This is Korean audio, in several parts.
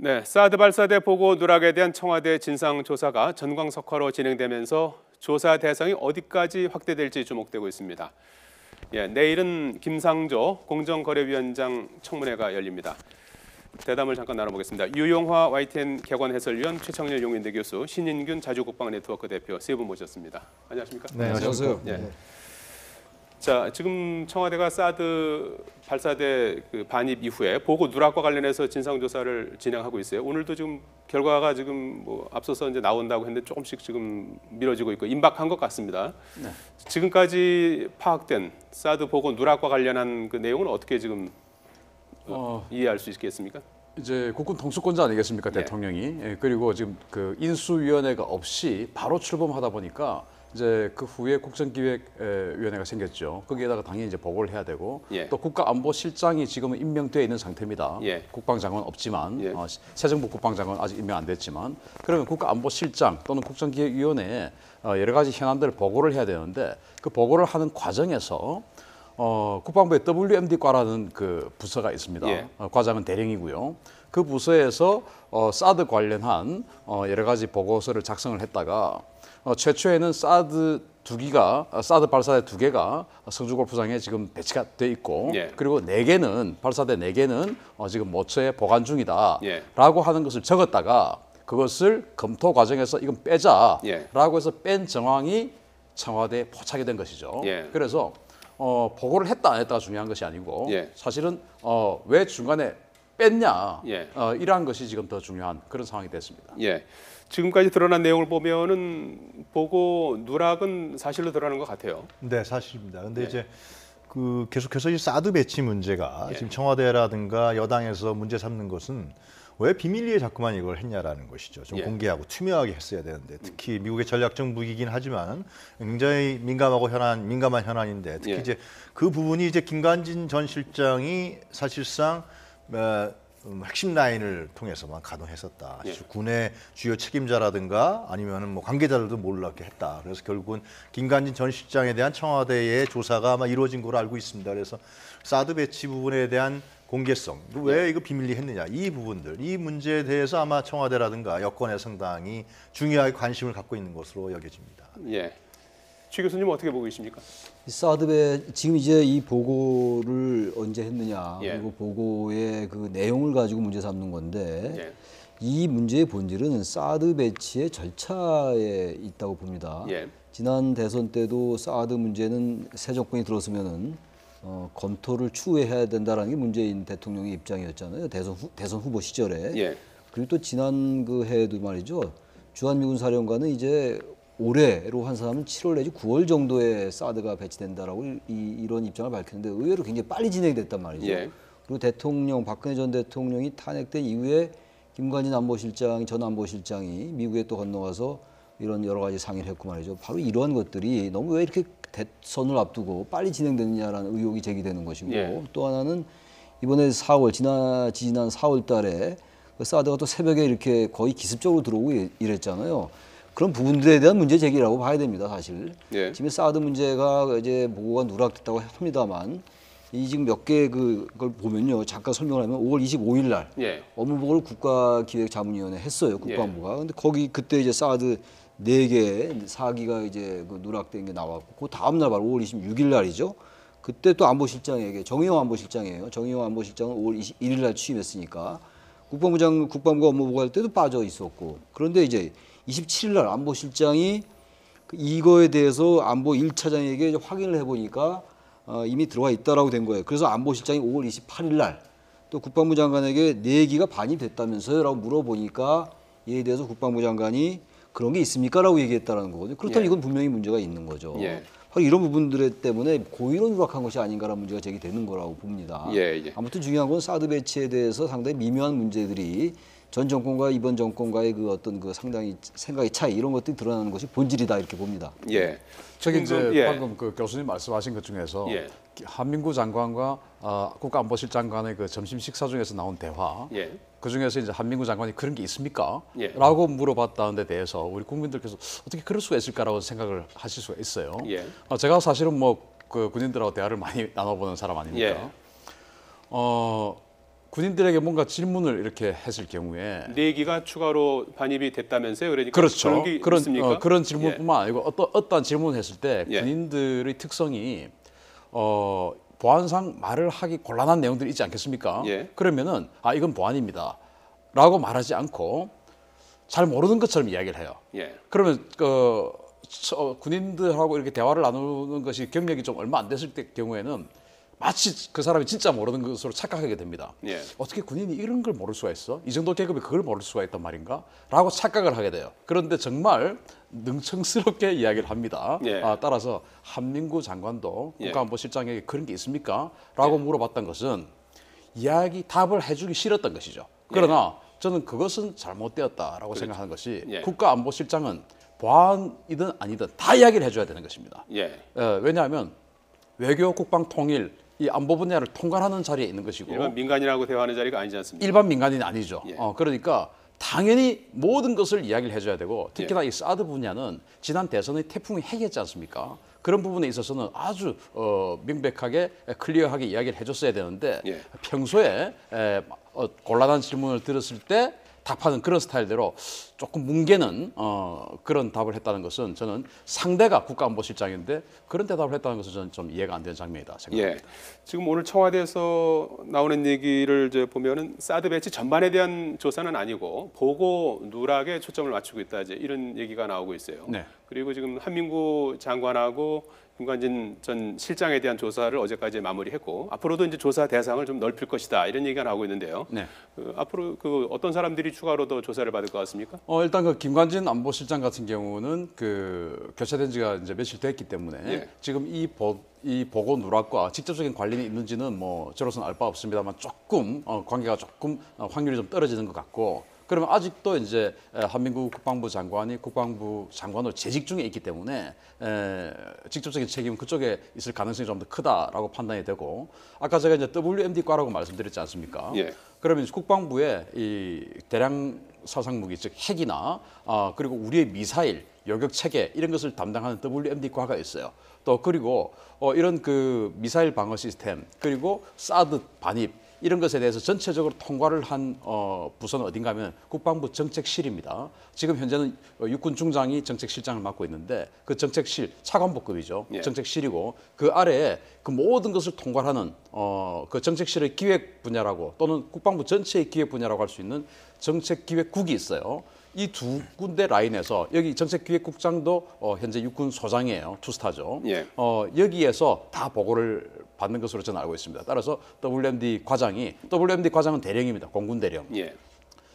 네, 사드 발사대 보고 누락에 대한 청와대 진상조사가 전광석화로 진행되면서 조사 대상이 어디까지 확대될지 주목되고 있습니다. 내일은 김상조 공정거래위원장 청문회가 열립니다. 대담을 잠깐 나눠보겠습니다. 유용화 YTN 객관 해설위원, 최창렬 용인대 교수, 신인균 자주국방네트워크 대표 세 분 모셨습니다. 안녕하십니까? 네, 안녕하세요. 자, 지금 청와대가 사드 발사대 반입 이후에 보고 누락과 관련해서 진상조사를 진행하고 있어요. 오늘도 지금 결과가 지금 앞서서 이제 나온다고 했는데 조금씩 지금 미뤄지고 있고 임박한 것 같습니다. 네. 지금까지 파악된 사드 보고 누락과 관련한 그 내용은 어떻게 지금 이해할 수 있겠습니까? 이제 국군 통수권자 아니겠습니까, 대통령이. 그리고 지금 그 인수위원회가 없이 바로 출범하다 보니까 이제 그 후에 국정기획위원회가 생겼죠. 거기에다가 당연히 이제 보고를 해야 되고 또 국가안보실장이 지금은 임명되어 있는 상태입니다. 국방장관 없지만 새 정부 국방장관 아직 임명 안 됐지만 그러면 국가안보실장 또는 국정기획위원회에 여러 가지 현안들을 보고를 해야 되는데 그 보고를 하는 과정에서 국방부의 WMD과라는 그 부서가 있습니다. 과장은 대령이고요. 그 부서에서 사드 관련한 여러 가지 보고서를 작성을 했다가 최초에는 사드 발사대 2개가 성주골프장에 지금 배치가 돼 있고 그리고 4개는 발사대 4개는 지금 모처에 보관 중이다라고 하는 것을 적었다가 그것을 검토 과정에서 이건 빼자라고 해서 뺀 정황이 청와대에 포착이 된 것이죠. 그래서 보고를 했다 안 했다가 중요한 것이 아니고 사실은 왜 중간에 뺐냐 이러한 것이 지금 더 중요한 그런 상황이 됐습니다. 지금까지 드러난 내용을 보면은 보고 누락은 사실로 드러나는 것 같아요. 네, 사실입니다. 근데 이제 그 계속해서 이 사드 배치 문제가 지금 청와대라든가 여당에서 문제 삼는 것은 왜 비밀리에 자꾸만 이걸 했냐라는 것이죠. 좀 공개하고 투명하게 했어야 되는데 특히 미국의 전략적 무기이긴 하지만 굉장히 민감한 현안인데 특히 이제 그 부분이 이제 김관진 전 실장이 사실상 핵심 라인을 통해서만 가동했었다. 군의 주요 책임자라든가 아니면은 관계자들도 몰랐게 했다. 그래서 결국은 김관진 전 실장에 대한 청와대의 조사가 아마 이루어진 걸로 알고 있습니다. 그래서 사드 배치 부분에 대한 공개성, 왜 이거 비밀리 했느냐, 이 부분들, 이 문제에 대해서 아마 청와대라든가 여권에 상당히 중요하게 관심을 갖고 있는 것으로 여겨집니다. 최 교수님 어떻게 보고 계십니까? 지금 이제 이 보고를 언제 했느냐, 그리고 보고의 그 내용을 가지고 문제 삼는 건데 이 문제의 본질은 사드 배치의 절차에 있다고 봅니다. 지난 대선 때도 사드 문제는 새 정권이 들어서면은 검토를 추후에 해야 된다라는 게 문재인 대통령의 입장이었잖아요. 대선 후보 시절에. 그리고 또 지난 그 해에도 말이죠. 주한미군 사령관은 이제 올해로 한 사람은 7월 내지 9월 정도에 사드가 배치된다라고 이런 입장을 밝혔는데 의외로 굉장히 빨리 진행됐단 말이죠. 그리고 박근혜 전 대통령이 탄핵된 이후에 김관진 전 안보실장이 미국에 또 건너가서 이런 여러 가지 상의를 했고 말이죠. 바로 이러한 것들이 너무 왜 이렇게 대선을 앞두고 빨리 진행됐느냐라는 의혹이 제기되는 것이고 또 하나는 이번에 지난 4월 달에 그 사드가 또 새벽에 이렇게 거의 기습적으로 들어오고 이랬잖아요. 그런 부분들에 대한 문제 제기라고 봐야 됩니다, 사실. 지금 사드 문제가 이제 보고가 누락됐다고 합니다만 이 지금 몇 개 그걸 보면요. 잠깐 설명을 하면 5월 25일 날 업무보고를 국가기획자문위원회 했어요, 국방부가. 근데 그때 이제 사드 4개, 4기가 이제 그 누락된 게 나왔고, 그 다음날 바로 5월 26일 날이죠. 그때 또 안보실장에게, 정의용 안보실장이에요. 정의용 안보실장은 5월 21일 날 취임했으니까 국방부가 업무보고할 때도 빠져 있었고, 그런데 이제 27일 날 안보실장이 이거에 대해서 안보 1차장에게 확인을 해보니까 이미 들어와 있다라고 된 거예요. 그래서 안보실장이 5월 28일 날 또 국방부 장관에게 4기가 반입됐다면서요? 라고 물어보니까 이에 대해서 국방부 장관이 그런 게 있습니까? 라고 얘기했다는 거거든요. 그렇다면 이건 분명히 문제가 있는 거죠. 바로 이런 부분들 때문에 고의로 누락한 것이 아닌가라는 문제가 제기되는 거라고 봅니다. 아무튼 중요한 건 사드 배치에 대해서 상당히 미묘한 문제들이 전 정권과 이번 정권과의 그 어떤 그 상당히 생각의 차이 이런 것들이 드러나는 것이 본질이다 이렇게 봅니다. 저기 이제 방금 그 교수님 말씀하신 것 중에서 한민구 장관과 국가안보실장 간의 그 점심 식사 중에서 나온 대화 그 중에서 이제 한민구 장관이 그런 게 있습니까? 라고 물어봤다는 데 대해서 우리 국민들께서 어떻게 그럴 수가 있을까라고 생각을 하실 수가 있어요. 제가 사실은 그 군인들하고 대화를 많이 나눠보는 사람 아닙니까? 군인들에게 뭔가 질문을 이렇게 했을 경우에 4기가 추가로 반입이 됐다면서요? 그러니까 그렇죠. 그런 게 있습니까? 그런 질문뿐만 아니고 어떠한 질문을 했을 때 예. 군인들의 특성이 보안상 말을 하기 곤란한 내용들이 있지 않겠습니까? 예. 그러면은 이건 보안입니다라고 말하지 않고 잘 모르는 것처럼 이야기를 해요. 예. 그러면 군인들하고 이렇게 대화를 나누는 것이 경력이 좀 얼마 안 됐을 때 경우에는 마치 그 사람이 진짜 모르는 것으로 착각하게 됩니다. 예. 어떻게 군인이 이런 걸 모를 수가 있어? 이 정도 계급이 그걸 모를 수가 있단 말인가? 라고 착각을 하게 돼요. 그런데 정말 능청스럽게 이야기를 합니다. 예. 따라서 한민구 장관도 예. 국가안보실장에게 그런 게 있습니까? 라고 물어봤던 것은 답을 해주기 싫었던 것이죠. 그러나 저는 그것은 잘못되었다라고 생각하는 것이 예. 국가안보실장은 보안이든 아니든 다 이야기를 해줘야 되는 것입니다. 예. 왜냐하면 외교, 국방, 통일 이 안보 분야를 통괄하는 자리에 있는 것이고 일반 민간인하고 대화하는 자리가 아니지 않습니까? 일반 민간인이 아니죠. 예. 그러니까 당연히 모든 것을 이야기를 해줘야 되고 특히나 이 사드 분야는 지난 대선의 태풍이 해결했지 않습니까? 그런 부분에 있어서는 아주 명백하게 클리어하게 이야기를 해줬어야 되는데 예. 평소에 곤란한 질문을 들었을 때 답하는 그런 스타일대로 조금 뭉개는 그런 답을 했다는 것은 저는 상대가 국가안보실장인데 그런 대답을 했다는 것은 저는 좀 이해가 안 되는 장면이다 생각합니다. 예. 지금 오늘 청와대에서 나오는 얘기를 이제 보면은 사드 배치 전반에 대한 조사는 아니고 보고 누락에 초점을 맞추고 있다 이제 이런 얘기가 나오고 있어요. 네. 그리고 지금 한민구 장관하고 김관진 전 실장에 대한 조사를 어제까지 마무리했고 앞으로도 이제 조사 대상을 좀 넓힐 것이다 이런 얘기가 나오고 있는데요. 네. 앞으로 어떤 사람들이 추가로 더 조사를 받을 것 같습니까? 일단 그 김관진 안보실장 같은 경우는 교체된 지가 이제 며칠 됐기 때문에 예. 지금 이 보고 누락과 직접적인 관련이 있는지는 뭐 저로서는 알 바 없습니다만 조금 관계가 조금 확률이 좀 떨어지는 것 같고. 그러면 아직도 이제 한민구 국방부 장관이 국방부 장관으로 재직 중에 있기 때문에 직접적인 책임은 그쪽에 있을 가능성이 좀 더 크다라고 판단이 되고 아까 제가 이제 WMD과라고 말씀드렸지 않습니까? 예. 그러면 국방부에 이 대량 사상 무기 즉 핵이나 그리고 우리의 미사일 요격 체계 이런 것을 담당하는 WMD과가 있어요. 또 그리고 이런 그 미사일 방어 시스템 그리고 사드 반입 이런 것에 대해서 전체적으로 통과를 한 부서는 어딘가 하면 국방부 정책실입니다. 지금 현재는 육군 중장이 정책실장을 맡고 있는데 그 정책실 차관복급이죠. 예. 정책실이고 그 아래에 그 모든 것을 통괄하는 그 정책실의 기획 분야라고 또는 국방부 전체의 기획 분야라고 할 수 있는 정책기획국이 있어요. 이 두 군데 라인에서 여기 정책기획국장도 현재 육군 소장이에요. 투스타죠. 예. 여기에서 다 보고를 받는 것으로 저는 알고 있습니다. 따라서 WMD 과장은 대령입니다. 공군 대령. 예.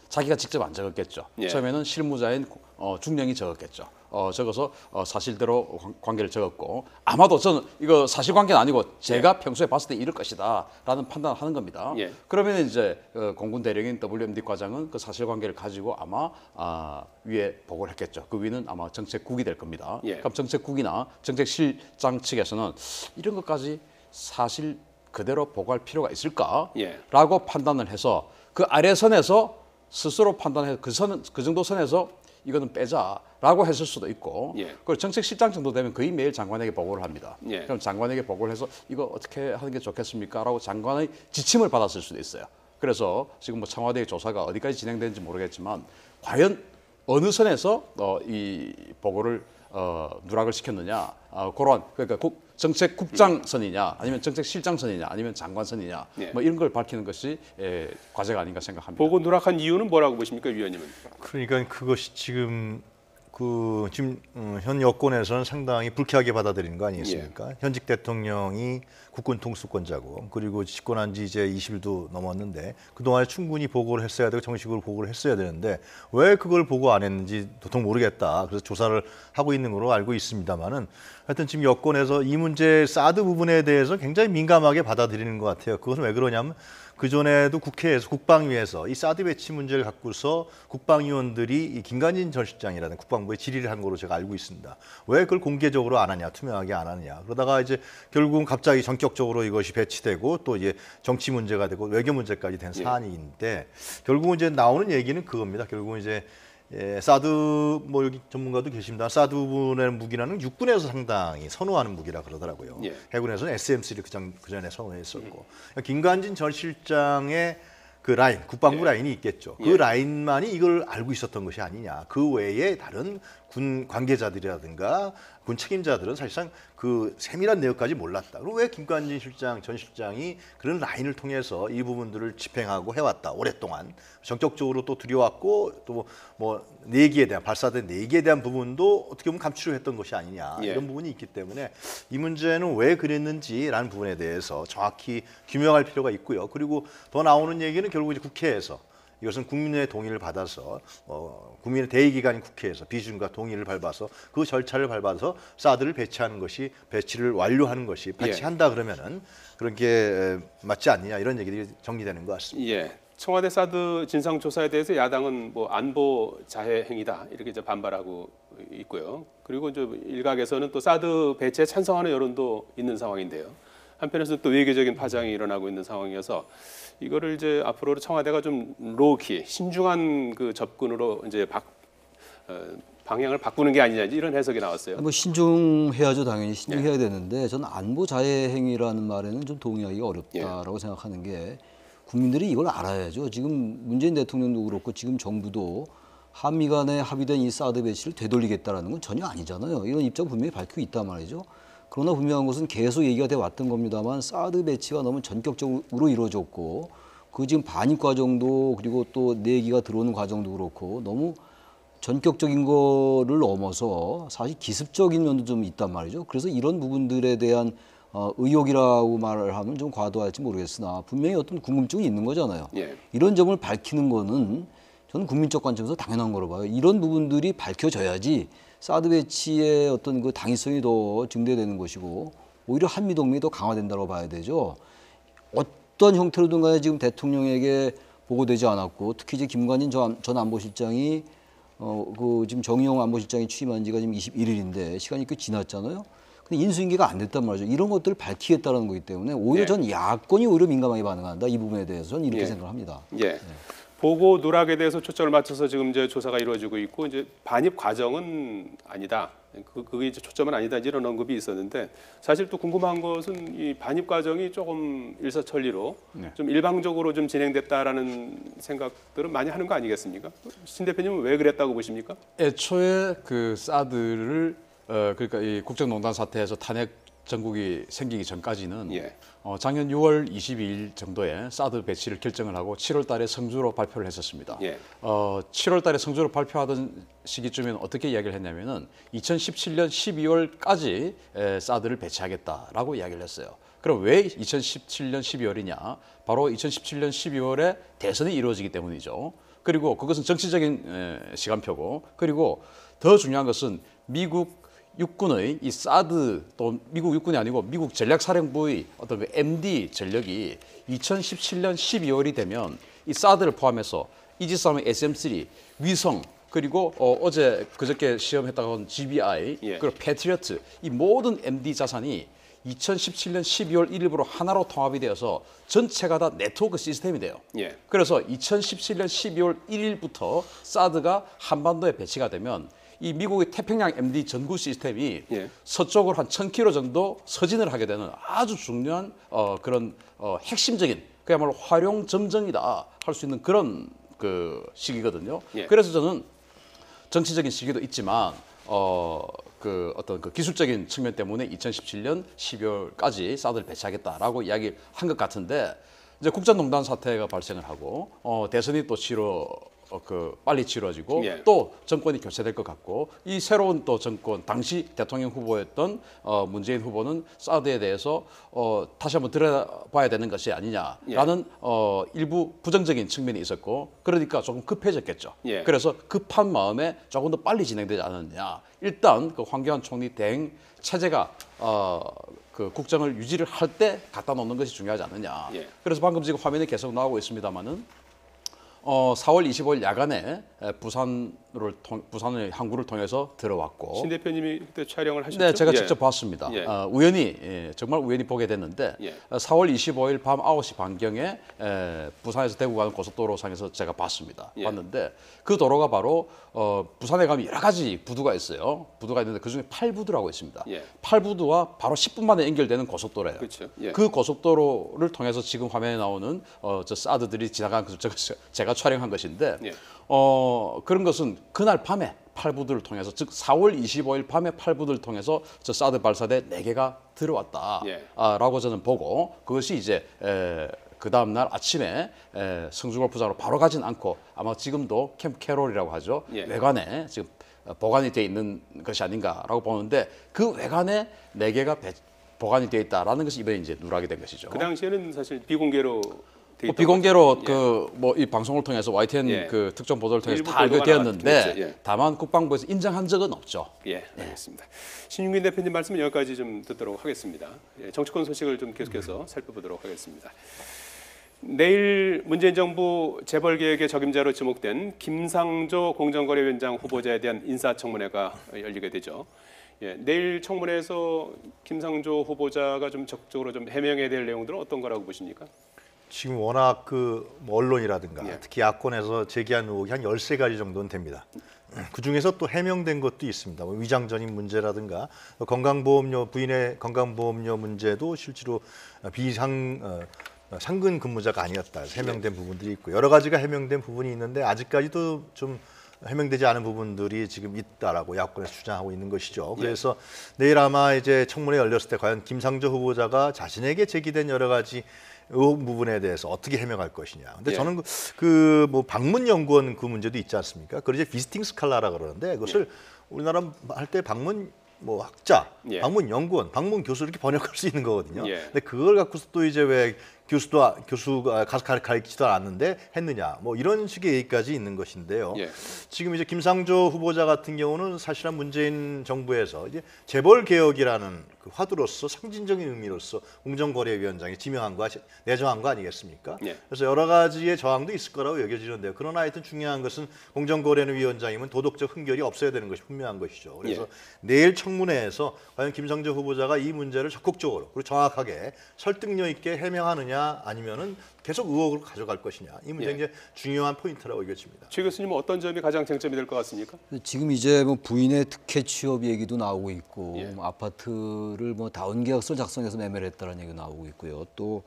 자기가 직접 안 적었겠죠. 예. 처음에는 실무자인 중령이 적었겠죠. 적어서 사실대로 관계를 적었고 아마도 저는 이거 사실관계는 아니고 제가 평소에 봤을 때 이럴 것이다라는 판단을 하는 겁니다. 예. 그러면 이제 공군 대령인 WMD 과장은 그 사실관계를 가지고 아마 위에 보고를 했겠죠. 그 위는 아마 정책국이 될 겁니다. 예. 그럼 정책국이나 정책실장 측에서는 이런 것까지 사실 그대로 보고할 필요가 있을까라고 예. 판단을 해서 그 아래 선에서 스스로 판단해서 그 정도 선에서 이거는 빼자라고 했을 수도 있고 예. 그리고 정책실장 정도 되면 거의 매일 장관에게 보고를 합니다. 예. 그럼 장관에게 보고를 해서 이거 어떻게 하는 게 좋겠습니까? 라고 장관의 지침을 받았을 수도 있어요. 그래서 지금 뭐 청와대의 조사가 어디까지 진행되는지 모르겠지만 과연 어느 선에서 이 보고를 누락을 시켰느냐 그러한 그러니까 정책국장선이냐 아니면 정책실장선이냐 아니면 장관선이냐 예. 뭐 이런 걸 밝히는 것이 과제가 아닌가 생각합니다. 보고 누락한 이유는 뭐라고 보십니까, 위원님은? 그러니까 그것이 지금 현 여권에서는 상당히 불쾌하게 받아들이는 거 아니겠습니까? 현직 대통령이 국군 통수권자고 그리고 집권한 지 이제 20일도 넘었는데 그동안에 충분히 보고를 했어야 되고 정식으로 보고를 했어야 되는데 왜 그걸 보고 안 했는지 도통 모르겠다. 그래서 조사를 하고 있는 걸로 알고 있습니다만은 하여튼 지금 여권에서 이 문제 사드 부분에 대해서 굉장히 민감하게 받아들이는 것 같아요. 그것은 왜 그러냐면 그전에도 국회에서 국방위에서 이 사드 배치 문제를 갖고서 국방위원들이 이 김관진 전 실장이라는 국방부에 질의를 한 걸로 제가 알고 있습니다. 왜 그걸 공개적으로 안 하냐, 투명하게 안 하느냐. 그러다가 이제 결국은 갑자기 전격적으로 이것이 배치되고 또 이제 정치 문제가 되고 외교 문제까지 된 사안인데 결국은 이제 나오는 얘기는 그겁니다. 결국은 이제 사드 뭐 여기 전문가도 계십니다. 사드 부분의 무기라는 육군에서 상당히 선호하는 무기라 그러더라고요. 예. 해군에서는 SM3를 그 전에 선호했었고 김관진 전 실장의 그 라인, 국방부 라인이 있겠죠. 그 예. 라인만이 이걸 알고 있었던 것이 아니냐. 그 외에 다른 군 관계자들이라든가 군 책임자들은 사실상 그 세밀한 내역까지 몰랐다. 그리고 왜 김관진 실장, 전 실장이 그런 라인을 통해서 이 부분들을 집행하고 해왔다. 오랫동안 전격적으로 또 들여왔고 또 뭐 내기에 대한 발사된 내기에 대한 부분도 어떻게 보면 감추려 했던 것이 아니냐. 예. 이런 부분이 있기 때문에 이 문제는 왜 그랬는지라는 부분에 대해서 정확히 규명할 필요가 있고요. 그리고 더 나오는 얘기는 결국 이제 국회에서 이것은 국민의 동의를 받아서 국민의 대의기관인 국회에서 비준과 동의를 밟아서 그 절차를 밟아서 사드를 배치하는 것이 배치를 완료하는 것이 배치한다 그러면은 그런 게 맞지 않느냐 이런 얘기들이 정리되는 것 같습니다. 예. 청와대 사드 진상 조사에 대해서 야당은 뭐 안보 자해 행위다 이렇게 이제 반발하고 있고요. 그리고 이제 일각에서는 또 사드 배치에 찬성하는 여론도 있는 상황인데요. 한편에서는 또 외교적인 파장이 일어나고 있는 상황이어서 이거를 이제 앞으로 청와대가 좀 로우키 신중한 그 접근으로 이제 방향을 바꾸는 게 아니냐 이런 해석이 나왔어요. 뭐 신중해야죠, 당연히 신중해야 되는데 저는 안보 자해 행위라는 말에는 좀 동의하기가 어렵다라고 생각하는 게 국민들이 이걸 알아야죠. 지금 문재인 대통령도 그렇고 지금 정부도 한미 간에 합의된 이 사드 배치를 되돌리겠다라는 건 전혀 아니잖아요. 이런 입장 분명히 밝히고 있단 말이죠. 그러나 분명한 것은 계속 얘기가 돼 왔던 겁니다만 사드 배치가 너무 전격적으로 이루어졌고 그 지금 반입 과정도 그리고 또 내기가 들어오는 과정도 그렇고 너무 전격적인 거를 넘어서 사실 기습적인 면도 좀 있단 말이죠. 그래서 이런 부분들에 대한 의혹이라고 말을 하면 좀 과도할지 모르겠으나 분명히 어떤 궁금증이 있는 거잖아요. 예. 이런 점을 밝히는 거는 저는 국민적 관점에서 당연한 거로 봐요. 이런 부분들이 밝혀져야지 사드 배치의 어떤 그 당위성이 더 증대되는 것이고 오히려 한미 동맹이 더 강화된다고 봐야 되죠. 어떤 형태로든 간에 지금 대통령에게 보고되지 않았고 특히 이제 김관진 전 안보실장이 지금 정의용 안보실장이 취임한 지가 지금 21일인데 시간이 꽤 지났잖아요. 근데 인수인계가 안 됐단 말이죠. 이런 것들을 밝히겠다는 거기 때문에 오히려 전 야권이 오히려 민감하게 반응한다. 이 부분에 대해서 저는 이렇게 생각합니다. 예. 보고 누락에 대해서 초점을 맞춰서 지금 이제 조사가 이루어지고 있고 이제 반입 과정은 아니다. 그게 이제 초점은 아니다 이런 언급이 있었는데 사실 또 궁금한 것은 이 반입 과정이 조금 일사천리로 좀 일방적으로 좀 진행됐다라는 생각들은 많이 하는 거 아니겠습니까? 신 대표님은 왜 그랬다고 보십니까? 애초에 그 사드를 그러니까 이 국정농단 사태에서 탄핵 정국이 생기기 전까지는 작년 6월 22일 정도에 사드 배치를 결정을 하고 7월 달에 성주로 발표를 했었습니다. 7월 달에 성주로 발표하던 시기쯤에는 어떻게 이야기를 했냐면은 2017년 12월까지 사드를 배치하겠다라고 이야기를 했어요. 그럼 왜 2017년 12월이냐? 바로 2017년 12월에 대선이 이루어지기 때문이죠. 그리고 그것은 정치적인 시간표고 그리고 더 중요한 것은 미국 육군의 이 사드 또 미국 육군이 아니고 미국 전략사령부의 어떤 그 MD 전력이 2017년 12월이 되면 이 사드를 포함해서 이지스함의 SM-3 위성 그리고 어제 그저께 시험했다가 온 GBI 그리고 패트리어트 이 모든 MD 자산이 2017년 12월 1일부로 하나로 통합이 되어서 전체가 다 네트워크 시스템이 돼요. 그래서 2017년 12월 1일부터 사드가 한반도에 배치가 되면 이 미국의 태평양 MD 전구 시스템이 서쪽으로 한 1000km 정도 서진을 하게 되는 아주 중요한 그런 핵심적인 그야말로 활용 점정이다 할 수 있는 그런 그 시기거든요. 그래서 저는 정치적인 시기도 있지만 그 어떤 그 기술적인 측면 때문에 2017년 12월까지 사드를 배치하겠다라고 이야기를 한 것 같은데 이제 국정농단 사태가 발생을 하고 대선이 또 빨리 치러지고 또 정권이 교체될 것 같고 이 새로운 또 정권 당시 대통령 후보였던 문재인 후보는 사드에 대해서 다시 한번 들여다봐야 되는 것이 아니냐라는 일부 부정적인 측면이 있었고 그러니까 조금 급해졌겠죠. 그래서 급한 마음에 조금 더 빨리 진행되지 않았느냐. 일단 그 황교안 총리 대행 체제가 그 국정을 유지를 할 때 갖다 놓는 것이 중요하지 않느냐. 그래서 방금 지금 화면에 계속 나오고 있습니다만은 4월 25일 야간에 부산의 항구를 통해서 들어왔고. 신 대표님이 그때 촬영을 하셨죠? 네, 제가 예. 직접 봤습니다. 예. 우연히 정말 우연히 보게 됐는데 예. 4월 25일 밤 9시 반경에 부산에서 대구 가는 고속도로상에서 제가 봤습니다. 예. 봤는데 그 도로가 바로 부산에 가면 여러 가지 부두가 있어요. 부두가 있는데 그중에 8부두라고 있습니다. 예. 8부두와 바로 10분 만에 연결되는 고속도로예요. 그렇죠. 예. 그 고속도로를 통해서 지금 화면에 나오는 저 사드들이 지나가는 것을 제가 촬영한 것인데 예. 그런 것은 그날 밤에 8부들을 통해서 즉 4월 25일 밤에 8부들을 통해서 저 사드 발사대 4개가 들어왔다라고 저는 보고 그것이 이제 그 다음 날 아침에 성주골프장으로 바로 가진 않고 아마 지금도 캠프 캐롤이라고 하죠. 예. 외관에 지금 보관이 돼 있는 것이 아닌가라고 보는데 그 외관에 4개가 보관이 돼 있다라는 것이 이번에 이제 누락이 된 것이죠. 그 당시에는 사실 비공개로 돼 있던 비공개로 거죠. 예. 이 방송을 통해서 YTN 예. 그 특정 보도를 통해서 일부 다 알게 보도가 되었는데 나왔겠죠. 예. 다만 국방부에서 인정한 적은 없죠. 예, 알겠습니다. 신윤균 대표님 말씀은 여기까지 좀 듣도록 하겠습니다. 예, 정치권 소식을 좀 계속해서 살펴보도록 하겠습니다. 내일 문재인 정부 재벌 계획의 적임자로 지목된 김상조 공정거래위원장 후보자에 대한 인사청문회가 열리게 되죠. 예, 내일 청문회에서 김상조 후보자가 좀 적극적으로 좀 해명해야 될 내용들은 어떤 거라고 보십니까? 지금 워낙 뭐 언론이라든가 예. 특히 야권에서 제기한 의혹이 한 13가지 정도는 됩니다. 그중에서 또 해명된 것도 있습니다. 뭐 위장전입 문제라든가 건강보험료 부인의 건강보험료 문제도 실제로 상근 근무자가 아니었다 해명된 부분들이 있고 여러 가지가 해명된 부분이 있는데 아직까지도 좀 해명되지 않은 부분들이 지금 있다라고 야권에서 주장하고 있는 것이죠. 그래서 내일 아마 이제 청문회 열렸을 때 과연 김상조 후보자가 자신에게 제기된 여러 가지 의혹 부분에 대해서 어떻게 해명할 것이냐. 근데 예. 저는 그 뭐 방문 연구원 그 문제도 있지 않습니까? 그걸 이제 비스팅 스칼라라 그러는데 그것을 우리나라 할 때 방문 뭐 학자, 예. 방문 연구원, 방문 교수 이렇게 번역할 수 있는 거거든요. 예. 근데 그걸 갖고서 또 이제 왜 교수가 가서 가르치지도 않았는데 했느냐, 뭐 이런 식의 얘기까지 있는 것인데요. 예. 지금 이제 김상조 후보자 같은 경우는 사실은 문재인 정부에서 이제 재벌 개혁이라는 그 화두로서 상징적인 의미로서 공정거래위원장에 지명한 거 내정한 거 아니겠습니까? 예. 그래서 여러 가지의 저항도 있을 거라고 여겨지는데요. 그러나 하여튼 중요한 것은 공정거래위원장이면 도덕적 흥결이 없어야 되는 것이 분명한 것이죠. 그래서 예. 내일 청문회에서 과연 김상조 후보자가 이 문제를 적극적으로 그리고 정확하게 설득력 있게 해명하느냐 아니면은 계속 의혹으로 가져갈 것이냐 이 문제 예. 이제 중요한 포인트라고 여겨집니다. 최 교수님 어떤 점이 가장 쟁점이 될 것 같습니까? 지금 이제 뭐 부인의 특혜 취업 얘기도 나오고 있고 예. 뭐 아파트를 뭐 다운 계약서 작성해서 매매를 했다는 얘기가 나오고 있고요. 또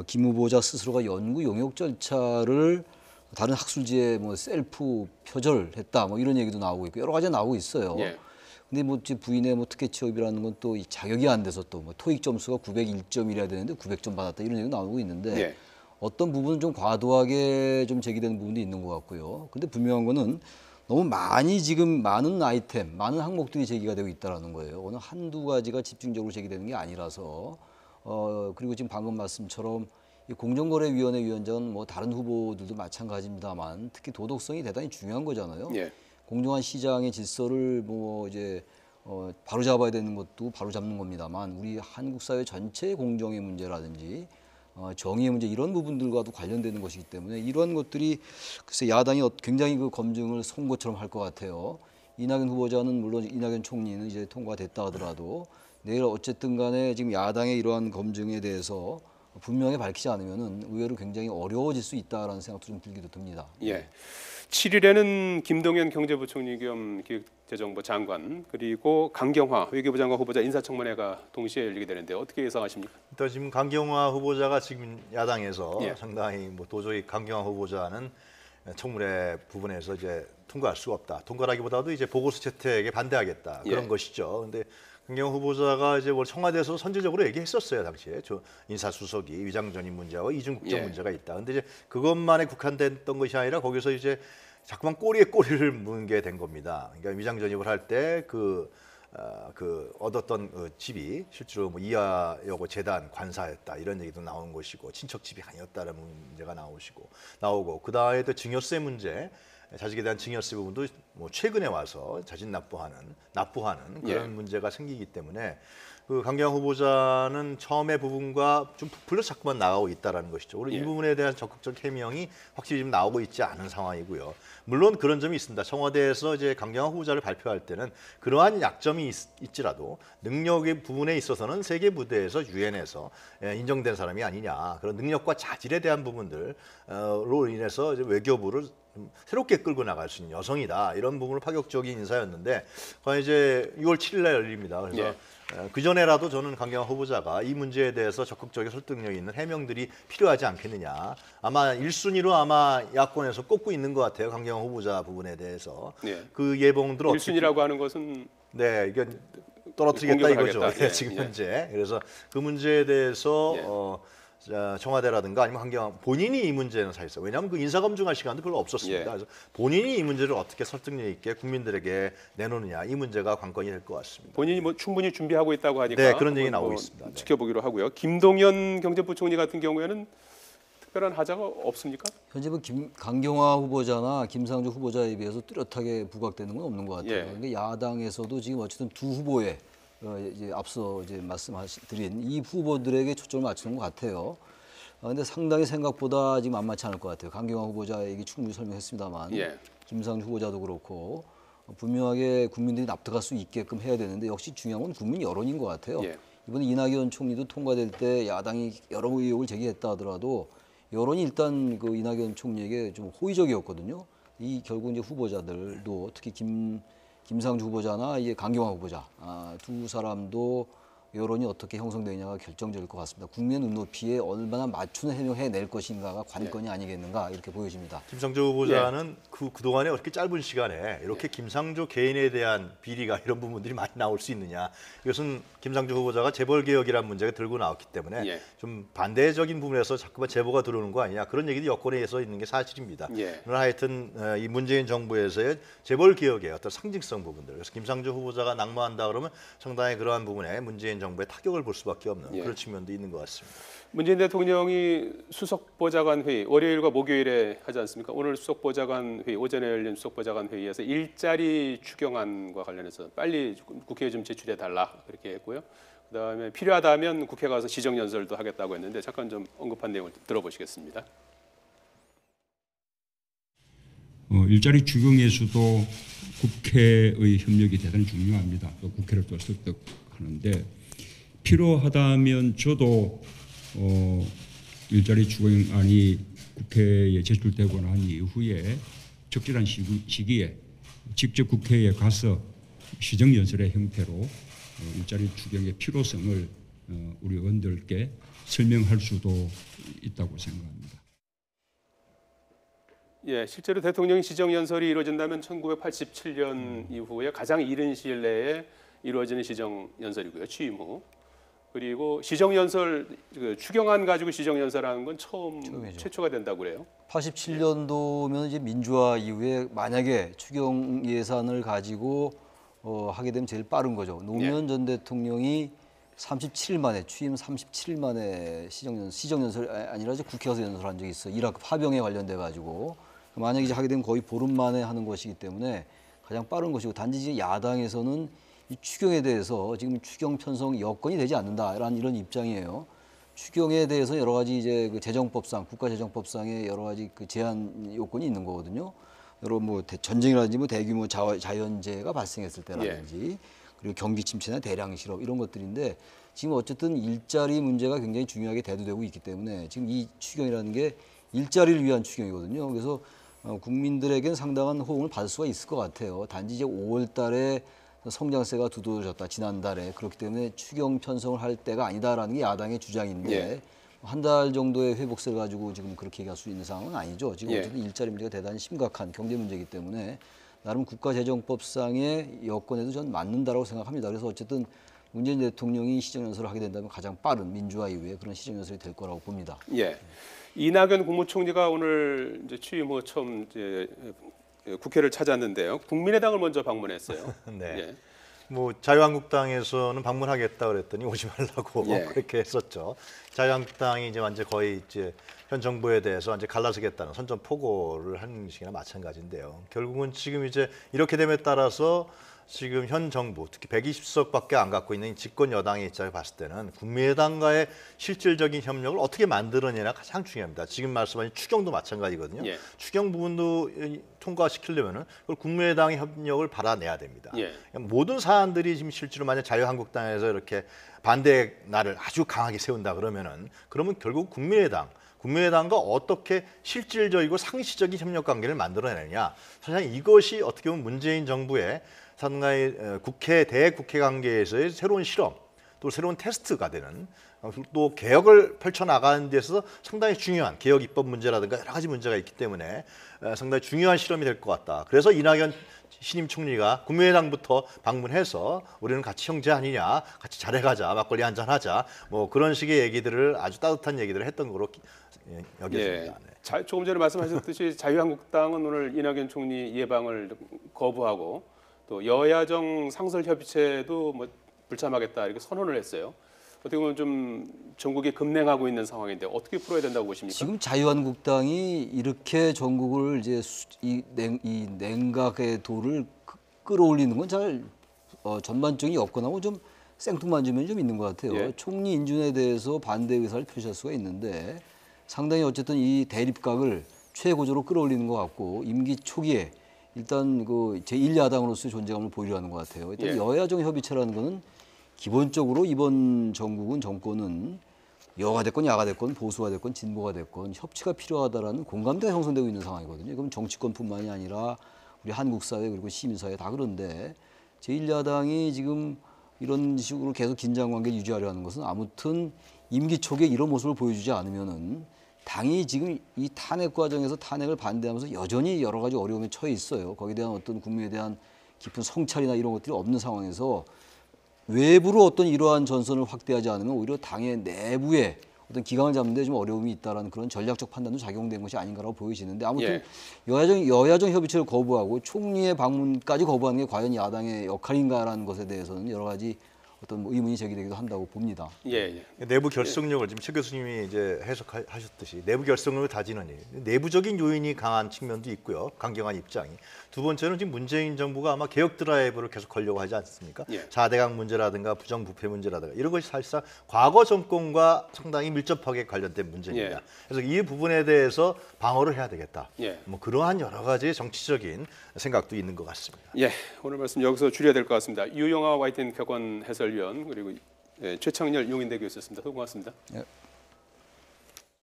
김 후보자 스스로가 연구 용역 절차를 다른 학술지에 뭐 셀프 표절했다 뭐 이런 얘기도 나오고 있고 여러 가지 나오고 있어요. 예. 근데 뭐 부인의 뭐 특혜 취업이라는 건 또 자격이 안 돼서 또 뭐 토익 점수가 901점이라야 되는데 900점 받았다 이런 얘기 나오고 있는데 예. 어떤 부분은 좀 과도하게 좀 제기되는 부분도 있는 것 같고요. 근데 분명한 거는 너무 많이 지금 많은 아이템, 많은 항목들이 제기가 되고 있다는 거예요. 어느 한두 가지가 집중적으로 제기되는 게 아니라서 그리고 지금 방금 말씀처럼 이 공정거래위원회 위원장은 뭐 다른 후보들도 마찬가지입니다만 특히 도덕성이 대단히 중요한 거잖아요. 예. 공정한 시장의 질서를 뭐 이제 바로 잡아야 되는 것도 바로 잡는 겁니다만 우리 한국 사회 전체의 공정의 문제라든지 정의의 문제 이런 부분들과도 관련되는 것이기 때문에 이런 것들이 글쎄 야당이 굉장히 그 검증을 송곳처럼 할 것 같아요. 이낙연 후보자는 물론 이낙연 총리는 이제 통과됐다 하더라도 내일 어쨌든 간에 지금 야당의 이러한 검증에 대해서 분명히 밝히지 않으면은 의외로 굉장히 어려워질 수 있다라는 생각도 좀 들기도 듭니다. 예. 7일에는 김동연 경제부총리 겸 기획재정부 장관 그리고 강경화 외교부 장관 후보자 인사청문회가 동시에 열리게 되는데 어떻게 예상하십니까? 일단 지금 강경화 후보자가 지금 야당에서 예. 상당히 뭐 도저히 강경화 후보자는 청문회 부분에서 이제 통과할 수가 없다. 통과라기보다도 이제 보고서 채택에 반대하겠다 그런 예. 것이죠. 근데 강경화 후보자가 이제 청와대에서 선제적으로 얘기했었어요 당시에 인사수석이 위장전입 문제와 이중국적 예. 문제가 있다. 근데 이제 그것만에 국한됐던 것이 아니라 거기서 이제 자꾸만 꼬리에 꼬리를 무는 게 된 겁니다. 그러니까 위장전입을 할 때 얻었던 집이 실제로 뭐 이하여고 재단 관사였다 이런 얘기도 나온 것이고 친척 집이 아니었다라는 문제가 나오고 그 다음에 또 증여세 문제. 자식에 대한 증여세 부분도 뭐 최근에 와서 자진 납부하는 그런 예. 문제가 생기기 때문에 그 강경화 후보자는 처음의 부분과 좀 부풀려서 자꾸만 나가고 있다는 것이죠. 오늘 이 부분에 대한 적극적 해명이 확실히 지금 나오고 있지 않은 상황이고요. 물론 그런 점이 있습니다. 청와대에서 이제 강경화 후보자를 발표할 때는 그러한 약점이 있지라도 능력의 부분에 있어서는 세계 무대에서 유엔에서 인정된 사람이 아니냐, 그런 능력과 자질에 대한 부분들로 인해서 이제 외교부를 새롭게 끌고 나갈 수 있는 여성이다, 이런 부분을 파격적인 인사였는데 과연 이제 6월 7일 날 열립니다. 그래서 그 전에라도 저는 강경화 후보자가 이 문제에 대해서 적극적인 설득력 있는 해명들이 필요하지 않겠느냐. 아마 1순위로 아마 야권에서 꼽고 있는 것 같아요. 강경화 후보자 부분에 대해서. 그 예봉들을 1순위라고 하는 것은 이게 떨어뜨리겠다 이거죠. 하겠다. 지금 현재. 그래서 그 문제에 대해서 청와대라든가 아니면 강경화 본인이 이 문제는 사실상, 왜냐하면 그 인사검증할 시간도 별로 없었습니다. 그래서 본인이 이 문제를 어떻게 설득력 있게 국민들에게 내놓느냐, 이 문제가 관건이 될 것 같습니다. 본인이 뭐 충분히 준비하고 있다고 하니까 네, 그런 얘기 나오고 있습니다. 지켜보기로 하고요. 김동연 경제부총리 같은 경우에는 특별한 하자가 없습니까? 현재 뭐 강경화 후보자나 김상조 후보자에 비해서 뚜렷하게 부각되는 건 없는 것 같아요. 그러니까 야당에서도 지금 어쨌든 두 후보에 이제 앞서 이제 말씀드린 이 후보들에게 초점을 맞추는 것 같아요. 근데 상당히 생각보다 지금 만만치 않을 것 같아요. 강경화 후보자 얘기 충분히 설명했습니다만 김상조 후보자도 그렇고 분명하게 국민들이 납득할 수 있게끔 해야 되는데 역시 중요한 건 국민 여론인 것 같아요. 이번에 이낙연 총리도 통과될 때 야당이 여러 의혹을 제기했다 하더라도 여론이 일단 그 이낙연 총리에게 좀 호의적이었거든요. 이 결국 이제 후보자들도 특히 김상주 후보자나 이제 강경화 후보자 두 사람도 여론이 어떻게 형성되느냐가 결정적일 것 같습니다. 국민 눈높이에 얼마나 맞추는 해명해낼 것인가가 관건이 아니겠는가 이렇게 보여집니다. 김상조 후보자는 그동안에 어떻게 짧은 시간에 이렇게 김상조 개인에 대한 비리가 이런 부분들이 많이 나올 수 있느냐. 이것은 김상조 후보자가 재벌개혁이라는 문제가 들고 나왔기 때문에 좀 반대적인 부분에서 자꾸만 제보가 들어오는 거 아니냐. 그런 얘기도 여권에서 있는 게 사실입니다. 그러나 하여튼 이 문재인 정부에서의 재벌개혁의 어떤 상징성 부분들. 그래서 김상조 후보자가 낙마한다 그러면 상당히 그러한 부분에 문재인 정부의 타격을 볼 수밖에 없는 그런 측면도 있는 것 같습니다. 문재인 대통령이 수석보좌관 회의 월요일과 목요일에 하지 않습니까? 오늘 수석보좌관 회의 오전에 열린 수석보좌관 회의에서 일자리 추경안과 관련해서 빨리 국회에 좀 제출해 달라 그렇게 했고요. 그다음에 필요하다면 국회 가서 시정연설도 하겠다고 했는데 잠깐 좀 언급한 내용을 들어보시겠습니다. 일자리 추경에서도 국회의 협력이 대단히 중요합니다. 또 국회를 또 설득하는데 필요하다면 저도 일자리 추경안이 국회에 제출되고 난 이후에 적절한 시기에 직접 국회에 가서 시정연설의 형태로 일자리 추경의 필요성을 우리 의원들께 설명할 수도 있다고 생각합니다. 실제로 대통령 시정연설이 이루어진다면 1987년 이후에 가장 이른 시일 내에 이루어지는 시정연설이고요. 취임 후. 그리고 시정연설, 추경안 가지고 시정연설하는 건 처음이죠. 최초가 된다고 그래요. 87년도면 이제 민주화 이후에 만약에 추경 예산을 가지고 하게 되면 제일 빠른 거죠. 노무현 전 대통령이 37일 만에 취임 37일 만에 시정연설 아니라 이제 국회 가서 연설한 적이 있어. 이라크 파병에 관련돼 가지고 만약에 이제 하게 되면 거의 보름 만에 하는 것이기 때문에 가장 빠른 것이고 단지 이제 야당에서는 이 추경에 대해서 지금 추경 편성 여건이 되지 않는다라는 이런 입장이에요. 추경에 대해서 여러 가지 이제 그 재정법상 국가재정법상의 여러 가지 그 제한 요건이 있는 거거든요. 여러 뭐 전쟁이라든지 뭐 대규모 자연재해가 발생했을 때라든지 그리고 경기 침체나 대량 실업 이런 것들인데 지금 어쨌든 일자리 문제가 굉장히 중요하게 대두되고 있기 때문에 지금 이 추경이라는 게 일자리를 위한 추경이거든요. 그래서 국민들에겐 상당한 호응을 받을 수가 있을 것 같아요. 단지 이제 5월 달에 성장세가 두드러졌다 지난달에 그렇기 때문에 추경 편성을 할 때가 아니다라는 게 야당의 주장인데 한 달 정도의 회복세를 가지고 지금 그렇게 얘기할 수 있는 상황은 아니죠. 지금 어쨌든 일자리 문제가 대단히 심각한 경제 문제이기 때문에 나름 국가재정법상의 여건에도 저는 맞는다라고 생각합니다. 그래서 어쨌든 문재인 대통령이 시정연설을 하게 된다면 가장 빠른 민주화 이후에 그런 시정연설이 될 거라고 봅니다. 이낙연 국무총리가 오늘 이제 취임 후 처음 이제 국회를 찾았는데요. 국민의당을 먼저 방문했어요. 뭐 자유한국당에서는 방문하겠다 그랬더니 오지 말라고 그렇게 했었죠. 자유한국당이 이제 완전 거의 이제 현 정부에 대해서 이제 갈라서겠다는 선전포고를 하는 식이나 마찬가지인데요. 결국은 지금 이제 이렇게 됨에 따라서 지금 현 정부, 특히 120석밖에 안 갖고 있는 집권 여당의 입장을 봤을 때는 국민의당과의 실질적인 협력을 어떻게 만들어내냐가 가장 중요합니다. 지금 말씀하신 추경도 마찬가지거든요. 예. 추경 부분도 통과시키려면은 그걸 국민의당의 협력을 받아내야 됩니다. 예. 모든 사안들이 지금 실제로 만약 자유한국당에서 이렇게 반대 날을 아주 강하게 세운다 그러면 결국 국민의당과 어떻게 실질적이고 상시적인 협력 관계를 만들어내느냐. 사실 이것이 어떻게 보면 문재인 정부의 상당히 국회 대국회 관계에서의 새로운 실험, 또 새로운 테스트가 되는, 또 개혁을 펼쳐나가는 데 있어서 상당히 중요한 개혁 입법 문제라든가 여러 가지 문제가 있기 때문에 상당히 중요한 실험이 될 것 같다. 그래서 이낙연 신임 총리가 국민의당부터 방문해서 우리는 같이 형제 아니냐, 같이 잘해가자, 막걸리 한잔 하자, 뭐 그런 식의 얘기들을 아주 따뜻한 얘기들을 했던 거로 여겨집니다. 네. 조금 전에 말씀하셨듯이 자유한국당은 오늘 이낙연 총리 예방을 거부하고 또 여야정 상설협의체도 뭐 불참하겠다 이렇게 선언을 했어요. 어떻게 보면 좀 전국이 급냉하고 있는 상황인데 어떻게 풀어야 된다고 보십니까? 지금 자유한국당이 이렇게 전국을 이제 이 냉각의 도를 끌어올리는 건 잘 전반적인 여건하고 좀 생뚱맞은 면이 좀 있는 것 같아요. 예. 총리 인준에 대해서 반대 의사를 표시할 수가 있는데 상당히 어쨌든 이 대립각을 최고조로 끌어올리는 것 같고 임기 초기에 일단 그 제1야당으로서의 존재감을 보이려는 것 같아요. 일단 예. 여야정 협의체라는 거는 기본적으로 이번 정권은 여가 됐건 야가 됐건 보수가 됐건 진보가 됐건 협치가 필요하다라는 공감대가 형성되고 있는 상황이거든요. 그럼 정치권뿐만이 아니라 우리 한국 사회 그리고 시민사회 다 그런데 제1야당이 지금 이런 식으로 계속 긴장 관계를 유지하려 하는 것은 아무튼 임기 초기에 이런 모습을 보여주지 않으면은 당이 지금 이 탄핵 과정에서 탄핵을 반대하면서 여전히 여러 가지 어려움에 처해 있어요. 거기에 대한 어떤 국민에 대한 깊은 성찰이나 이런 것들이 없는 상황에서 외부로 어떤 이러한 전선을 확대하지 않으면 오히려 당의 내부에 어떤 기강을 잡는 데 좀 어려움이 있다라는 그런 전략적 판단도 작용된 것이 아닌가라고 보여지는데 아무튼 여야정 협의체를 거부하고 총리의 방문까지 거부하는 게 과연 야당의 역할인가라는 것에 대해서는 여러 가지 어떤 의문이 제기되기도 한다고 봅니다. 예. 내부 결속력을 지금 최 교수님이 이제 해석하셨듯이 내부 결속력을 다지는 일, 내부적인 요인이 강한 측면도 있고요, 강경한 입장이. 두 번째는 지금 문재인 정부가 아마 개혁 드라이브를 계속 걸려고 하지 않습니까? 예. 4대강 문제라든가 부정부패 문제라든가 이런 것이 사실상 과거 정권과 상당히 밀접하게 관련된 문제입니다. 예. 그래서 이 부분에 대해서 방어를 해야 되겠다. 예. 뭐 그러한 여러 가지 정치적인 생각도 있는 것 같습니다. 예, 오늘 말씀 여기서 줄여야 될 것 같습니다. 유영아 YTN 객관 해설위원 그리고 최창렬 용인대 교수였습니다. 고맙습니다. 예.